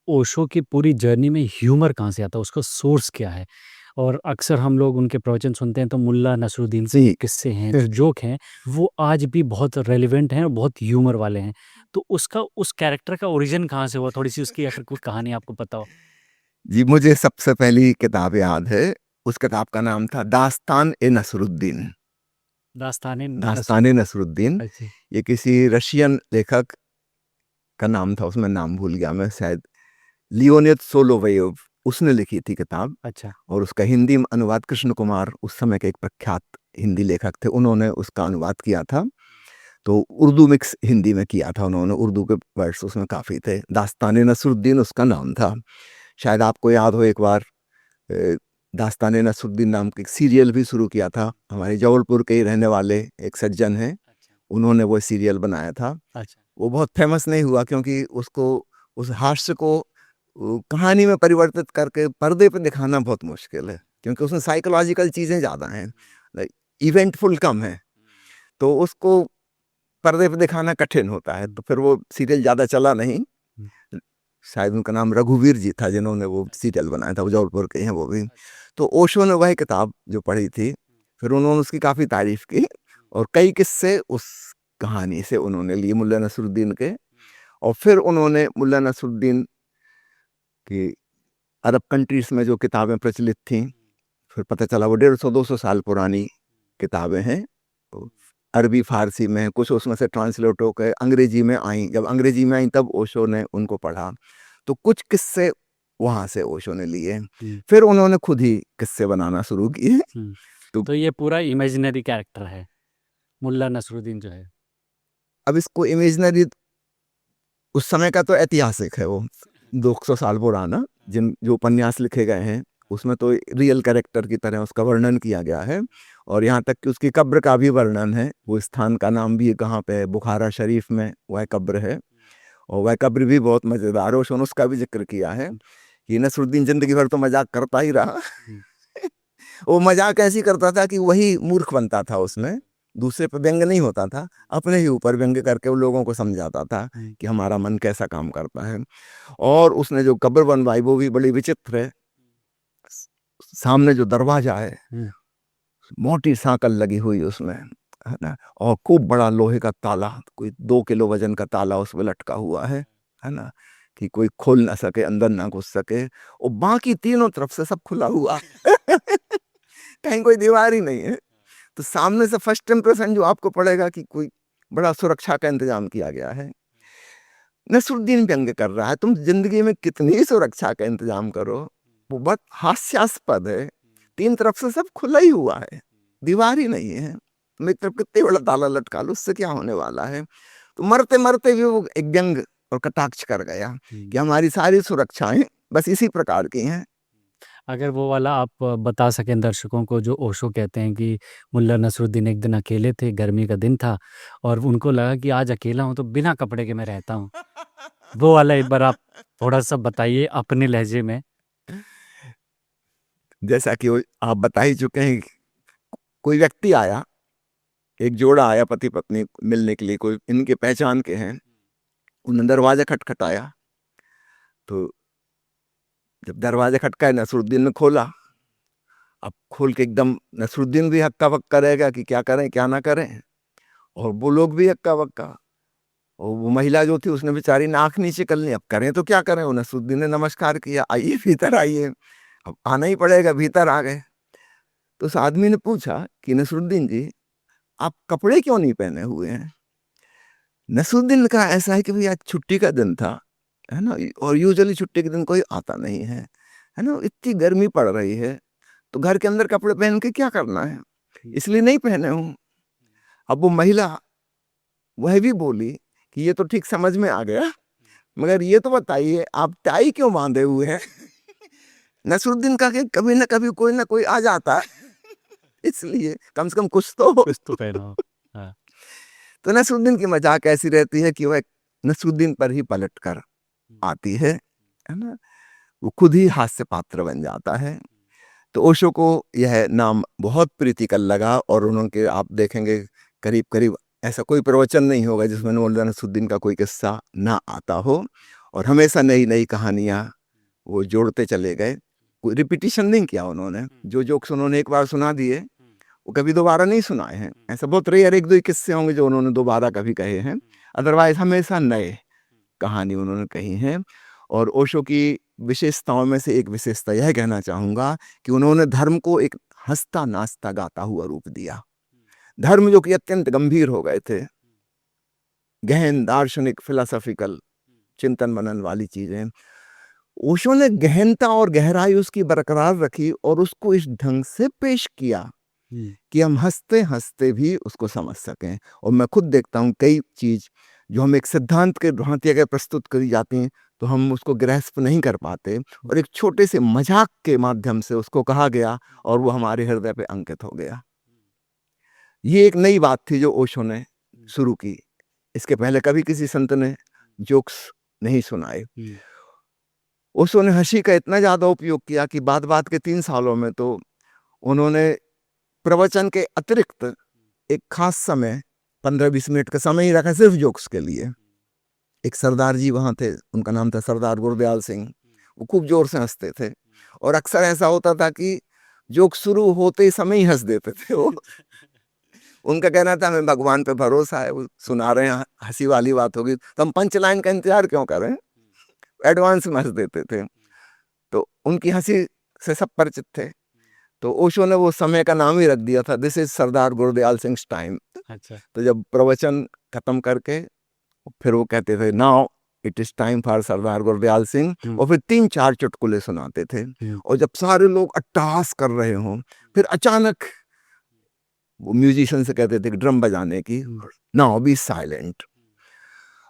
ओशो की पूरी जर्नी में ह्यूमर कहाँ से आता है? उसका सोर्स क्या है? और अक्सर हम लोग उनके प्रवचन सुनते हैं तो मुल्ला नसरुद्दीन के जी। किस्से हैं, जो जोक हैं, वो आज भी बहुत रेलेवेंट हैं और बहुत ह्यूमर वाले हैं। तो उसका उस कैरेक्टर का ओरिजिन कहाँ से हुआ? थोड़ी-सी उसकी अगर कोई कहानी आपको पता हो? जी, मुझे सबसे पहली किताब याद है, उस किताब का नाम था दास्तान-ए-नसरुद्दीन। दास्तान-ए-नसरुद्दीन। दास्तान-ए-नसरुद्दीन, अच्छा, ये किसी रशियन लेखक का नाम था, उसमें नाम भूल गया मैं, शायद लियोनिद सोलोवेयोव, उसने लिखी थी किताब। अच्छा, और उसका हिंदी में अनुवाद कृष्ण कुमार, उस समय के एक प्रख्यात हिंदी लेखक थे, उन्होंने उसका अनुवाद किया था। तो उर्दू मिक्स हिंदी में किया था उन्होंने, उर्दू के वर्ड्स उसमें काफ़ी थे। दास्तान-ए-नसरुद्दीन उसका नाम था। शायद आपको याद हो, एक बार अ, दास्तान-ए-नसरुद्दीन नाम का एक सीरियल भी शुरू किया था। हमारे जबलपुर के ही रहने वाले एक सज्जन हैं, अच्छा, उन्होंने वो सीरियल बनाया था। अच्छा। वो बहुत फेमस नहीं हुआ क्योंकि उसको, उस हास्य को कहानी में परिवर्तित करके पर्दे पे दिखाना बहुत मुश्किल है, क्योंकि उसमें साइकोलॉजिकल चीज़ें ज़्यादा हैं, लाइक इवेंटफुल कम है, तो उसको पर्दे पे दिखाना कठिन होता है, तो फिर वो सीरियल ज़्यादा चला नहीं। हुँ, शायद उनका नाम रघुवीर जी था जिन्होंने वो अच्छा, सीरियल बनाया था, वो जबलपुर के हैं वो भी। अच्छा। तो ओशो ने वही किताब जो पढ़ी थी, फिर उन्होंने उसकी काफ़ी तारीफ़ की और कई किस्से उस कहानी से उन्होंने लिए, मुल्ला नसरुद्दीन के। और फिर उन्होंने मुल्ला नसरुद्दीन की अरब कंट्रीज़ में जो किताबें प्रचलित थीं, फिर पता चला वो 150-200 साल पुरानी किताबें हैं। तो अरबी फ़ारसी में कुछ उसमें से ट्रांसलेट होकर अंग्रेजी में आईं। जब अंग्रेजी में आईं तब ओशो ने उनको पढ़ा। तो कुछ किस्से वहाँ से ओशो ने लिए। हुँ, फिर उन्होंने खुद ही किस्से बनाना शुरू किए। हुँ। तो तो ये पूरा इमेजिनरी कैरेक्टर है, मुल्ला नसरुद्दीन जो है। अब इसको इमेजिनरी, उस समय का तो ऐतिहासिक है वो, 200 साल पुराना, जिन जो उपन्यास लिखे गए हैं, उसमें तो रियल कैरेक्टर की तरह उसका वर्णन किया गया है। और यहाँ तक कि उसकी कब्र का भी वर्णन है, वो स्थान का नाम भी कहाँ पे है, बुखारा शरीफ में वह कब्र है। और वह कब्र भी बहुत मज़ेदार है, उसने उसका भी जिक्र किया है कि नसरुद्दीन ज़िंदगी भर तो मजाक करता ही रहा। हुँ, वो मजाक ऐसी करता था कि वही मूर्ख बनता था उसमें, दूसरे पे व्यंग नहीं होता था, अपने ही ऊपर व्यंग करके वो लोगों को समझाता था हुँ, कि हमारा मन कैसा काम करता है। और उसने जो कब्र बनवाई वो भी बड़ी विचित्र है। स सामने जो दरवाज़ा है, हुँ, मोटी सांकल लगी हुई उसमें, है ना? और खूब बड़ा लोहे का ताला, कोई 2 किलो वज़न का ताला उसमें लटका हुआ है ना? कि कोई खोल ना सके, अंदर ना घुस सके, और बाकी तीनों तरफ से सब खुला हुआ। कहीं कोई दीवार ही नहीं है। तो सामने से फर्स्ट इंप्रेशन जो आपको पड़ेगा कि कोई बड़ा सुरक्षा का इंतज़ाम किया गया है। नसरुद्दीन व्यंग कर रहा है, तुम ज़िंदगी में कितनी सुरक्षा का इंतज़ाम करो, वो बहुत हास्यास्पद है। 3 तरफ से सब खुला ही हुआ है, दीवार ही नहीं है। तुम एक तरफ कितनी बड़ा ताला लटका लो, उससे क्या होने वाला है? तो मरते-मरते भी वो एक व्यंग और कटाक्ष कर गया हुँ। कि हमारी सारी सुरक्षाएँ बस इसी प्रकार की हैं। अगर वो वाला आप बता सकें दर्शकों को जो ओशो कहते हैं कि मुल्ला नसरुद्दीन एक दिन अकेले थे, गर्मी का दिन था और उनको लगा कि आज अकेला हूँ तो बिना कपड़े के मैं रहता हूँ। वो वाला एक बार आप थोड़ा-सा बताइए अपने लहज़े में? जैसा कि वो आप बता ही चुके हैं, कोई व्यक्ति आया, एक जोड़ा आया पति-पत्नी मिलने के लिए, कोई इनके पहचान के हैं। उन्होंने दरवाज़ा खटखटाया, तो जब दरवाज़ा खटकाया, नसरुद्दीन ने खोला। अब खोल के एकदम नसरुद्दीन भी हक्का-बक्का रह गया कि क्या करें, क्या ना करें? और वो लोग भी हक्का-बक्का। और वो महिला जो थी उसने बेचारी ने आँख नीचे कर ली, अब करें तो क्या करें? वो नसरुद्दीन ने नमस्कार किया, "आइए, भीतर आइए।" अब आना ही पड़ेगा, भीतर आ गए। तो उस आदमी ने पूछा कि, "नसरुद्दीन जी, आप कपड़े क्यों नहीं पहने हुए हैं?" नसरुद्दीन ने कहा, "ऐसा है कि भई आज छुट्टी का दिन था, है ना? और यूजुअली छुट्टी के दिन कोई आता नहीं है ना? इतनी गर्मी पड़ रही है, तो घर के अंदर कपड़े पहन के क्या करना है? हुँ, इसलिए नहीं पहने हूँ।" अब वो महिला, वह भी बोली कि, "ये तो ठीक समझ में आ गया, मगर ये तो बताइए आप टाई क्यों बाँधे हुए हैं?" नसरुद्दीन कहा कि, "कभी न कभी कोई न कोई आ जाता है, इसलिए कम से कम कुछ तो हो।" कुछ तो पहना हो। हाँ। तो नसरुद्दीन की मज़ाक ऐसी रहती है कि वह नसरुद्दीन पर ही पलट कर हुँ, आती है ना? वो खुद ही हास्य पात्र बन जाता है। तो ओशो को यह नाम बहुत प्रीतिकर लगा और उन्होंने, आप देखेंगे, करीब-करीब ऐसा कोई प्रवचन नहीं होगा जिसमें मौलाना नसरुद्दीन का कोई किस्सा ना आता हो। और हमेशा नई नई कहानियाँ वो जोड़ते चले गए। कोई रिपीटिशन नहीं किया उन्होंने। जो जोक्स उन्होंने एक बार सुना दिए वो कभी दोबारा नहीं सुनाए हैं। ऐसा बहुत रेयर एक दो ही किस्से होंगे जो उन्होंने दोबारा कभी कहे हैं, अदरवाइज हमेशा नए कहानी उन्होंने कही है। और ओशो की विशेषताओं में से एक विशेषता यह कहना चाहूँगा कि उन्होंने धर्म को एक हंसता नाचता गाता हुआ रूप दिया। धर्म जो कि अत्यंत गंभीर हो गए थे, गहन दार्शनिक फिलोसॉफिकल चिंतन मनन वाली चीजें, ओशो ने गहनता और गहराई उसकी बरकरार रखी और उसको इस ढंग से पेश किया कि हम हंसते हंसते भी उसको समझ सकें। और मैं खुद देखता हूँ कई चीज जो हम एक सिद्धांत के भांति अगर प्रस्तुत करी जाती हैं तो हम उसको ग्रहस्थ नहीं कर पाते, और एक छोटे से मजाक के माध्यम से उसको कहा गया और वो हमारे हृदय पे अंकित हो गया। ये एक नई बात थी जो ओशो ने शुरू की। इसके पहले कभी किसी संत ने जोक्स नहीं सुनाए। ओशो ने हंसी का इतना ज्यादा उपयोग किया कि बाद के 3 सालों में तो उन्होंने प्रवचन के अतिरिक्त एक खास समय 15-20 मिनट का समय ही रखा सिर्फ जोक्स के लिए। एक सरदार जी वहां थे, उनका नाम था सरदार गुरदयाल सिंह। वो खूब जोर से हंसते थे और अक्सर ऐसा होता था कि जोक शुरू होते ही समय ही हंस देते थे वो। उनका कहना था हमें भगवान पे भरोसा है, वो सुना रहे हैं, हंसी वाली बात होगी तो हम पंच लाइन का इंतजार क्यों करें, एडवांस में हंस देते थे। तो उनकी हंसी से सब परिचित थे। तो ओशो ने वो समय का नाम ही रख दिया था, this is Sardar Gurdayal Singh time. अच्छा। तो जब प्रवचन खत्म करके फिर वो कहते थे now it is time for Sardar Gurdayal Singh, और फिर 3-4 चुटकुले सुनाते थे। और जब सारे लोग अट्टहास कर रहे हों, फिर अचानक वो म्यूजिशियन से कहते थे ड्रम बजाने की, नाउ बी साइलेंट।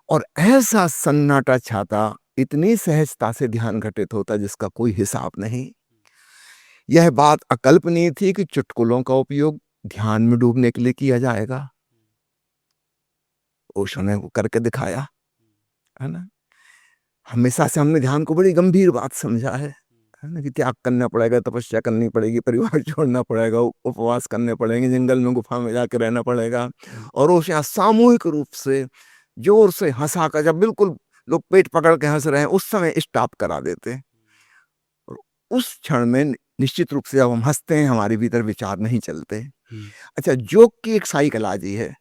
और ऐसा सन्नाटा छाता, इतनी सहजता से ध्यान घटित होता जिसका कोई हिसाब नहीं। यह बात अकल्पनीय थी कि चुटकुलों का उपयोग ध्यान में डूबने के लिए किया जाएगा। ओशो ने वो करके दिखाया, है ना। हमेशा से हमने ध्यान को बड़ी गंभीर बात समझा है ना, कि त्याग करना पड़ेगा, तपस्या करनी पड़ेगी, परिवार छोड़ना पड़ेगा, उपवास करने पड़ेंगे, जंगल में गुफा में जाकर रहना पड़ेगा। और ओशो सामूहिक रूप से जोर से हंसा कर, जब बिल्कुल लोग पेट पकड़ के हंस रहे हैं उस समय स्टॉप करा देते। और उस क्षण में निश्चित रूप से जब हम हंसते हैं हमारे भीतर विचार नहीं चलते। अच्छा, जोक की एक साइकोलॉजी है।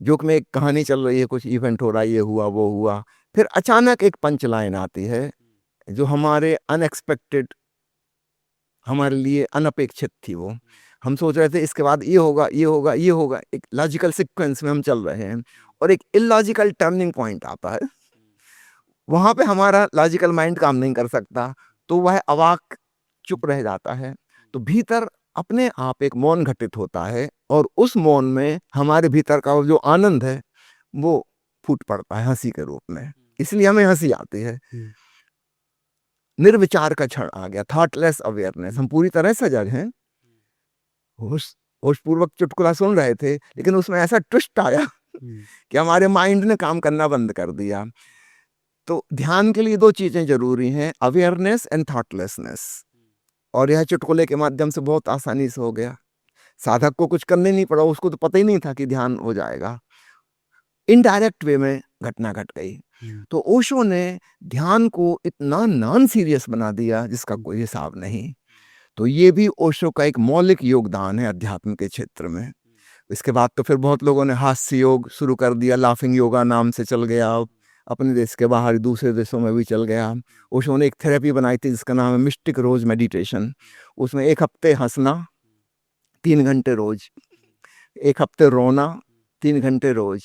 जोक में एक कहानी चल रही है, कुछ इवेंट हो रहा है, ये हुआ वो हुआ, फिर अचानक एक पंच लाइन आती है जो हमारे अनएक्सपेक्टेड, हमारे लिए अनपेक्षित थी। वो हम सोच रहे थे इसके बाद ये होगा ये होगा ये होगा, एक लॉजिकल सीक्वेंस में हम चल रहे हैं और एक इलॉजिकल टर्निंग पॉइंट आता है। वहां पे हमारा लॉजिकल माइंड काम नहीं कर सकता, तो वह अवाक चुप रह जाता है। तो भीतर अपने आप एक मौन घटित होता है और उस मौन में हमारे भीतर का जो आनंद है वो फूट पड़ता है हंसी के रूप में। इसलिए हमें हंसी आती है। निर्विचार का क्षण आ गया, थॉटलेस अवेयरनेस, हम पूरी तरह सजग हैं, होशपूर्वक चुटकुला सुन रहे थे, लेकिन उसमें ऐसा ट्विस्ट आया कि हमारे माइंड ने काम करना बंद कर दिया। तो ध्यान के लिए 2 चीजें जरूरी हैं, अवेयरनेस एंड थॉटलेसनेस। और यह चुटकुले के माध्यम से बहुत आसानी से हो गया। साधक को कुछ करने नहीं पड़ा, उसको तो पता ही नहीं था कि ध्यान हो जाएगा। इनडायरेक्ट वे में घटना घट गई। तो ओशो ने ध्यान को इतना नॉन सीरियस बना दिया जिसका कोई हिसाब नहीं। तो ये भी ओशो का एक मौलिक योगदान है अध्यात्म के क्षेत्र में। इसके बाद तो फिर बहुत लोगों ने हास्य योग शुरू कर दिया, लाफिंग योगा नाम से चल गया, अपने देश के बाहर दूसरे देशों में भी चल गया। ओशो ने एक थेरेपी बनाई थी जिसका नाम है मिस्टिक रोज मेडिटेशन। उसमें 1 हफ्ते हंसना 3 घंटे रोज, 1 हफ्ते रोना 3 घंटे रोज,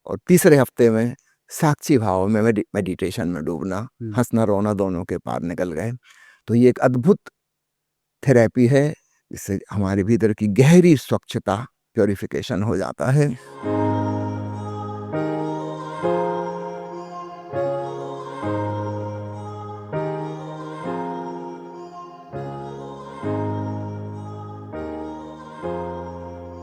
और तीसरे हफ्ते में साक्षी भाव में मेडिटेशन में डूबना। हंसना रोना दोनों के पार निकल गए। तो ये एक अद्भुत थेरेपी है, इससे हमारे भीतर की गहरी स्वच्छता, प्योरिफिकेशन हो जाता है।